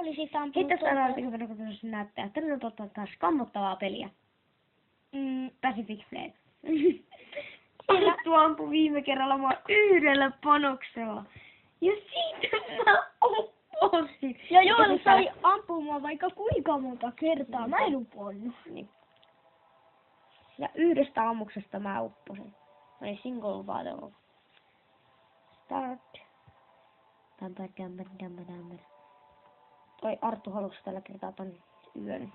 oli siitä ampunut. Hittas sanoa, kun se näyttää. Tänne on totta taas kammottavaa peliä. Pacific Flame. Tuo ampui viime kerralla mua yhdellä panoksella. Ja siitä mä upposin. Ja Joel sai ampua mua vaikka kuinka monta kertaa. Mä en uponnut. Niin. Ja yhdestä ammuksesta mä upposin. Mä olin single battle. Start. Toi Arttu halusi tällä kertaa tän yön.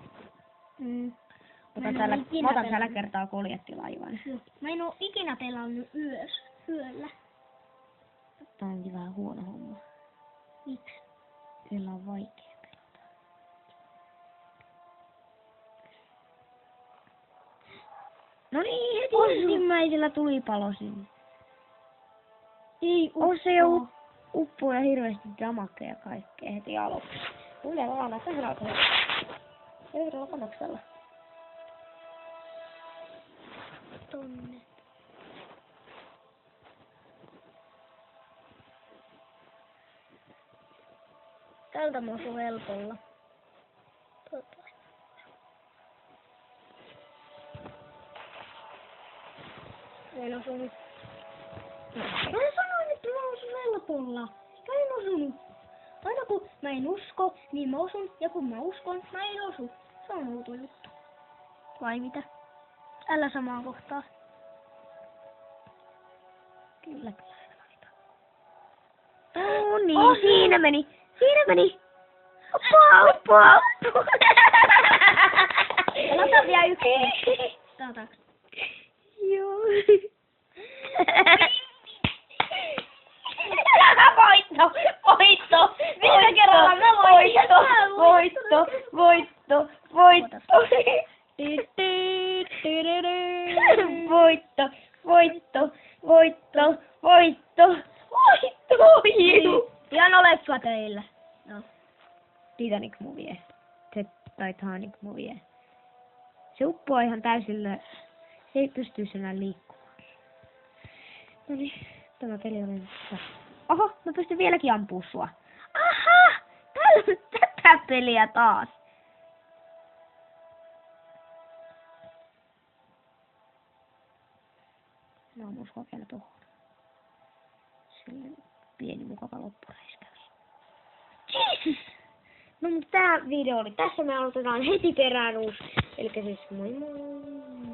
Mä otan tällä kertaa koljettilaivan. Mä en oo ikinä pelannut yöllä. Tää onkin vähän huono homma. Miksi? Kyllä on vaikea pelata. No niin, heti ensimmäisellä tulipalo sinne. Ei on se jo uppoo ja hirveästi damakkeja kaikkea heti aluksi. Tulee laana tähän alkaa. Yhdellä panoksella. Tonne. Tältä mä osun helpolla. Toivottavasti. En osunut. Mä sanoin, että mä osun helpolla. Mä en osunut. Aina kun mä en usko, niin mä osun. Ja kun mä uskon, mä en osu. Se on outo juttu. Vai mitä? Älä samaa kohtaa. Kyllä. No niin, siinä meni. Siinä meni. Oppa. Ota vielä yksi. Saataanko? Joo. Voitto! Viime kerralla mä Voitto! Voitto! Hieno leffa teille. No. Titanic-movie. Se Titanic-movie. Se uppoaa ihan täysillä. Se ei pysty enää liikkumaan. Noniin, tämä peli on nyt. Oho, mä pystyn vieläkin ampuu sua. Aha! Täällä on tätä peliä taas. Mä ammun sua vielä tohon. Silleen pieni mukava loppureiskä. Jesus! No mutta tää video oli tässä. Me aloitetaan heti perään uusi. Elikkä siis moi moi!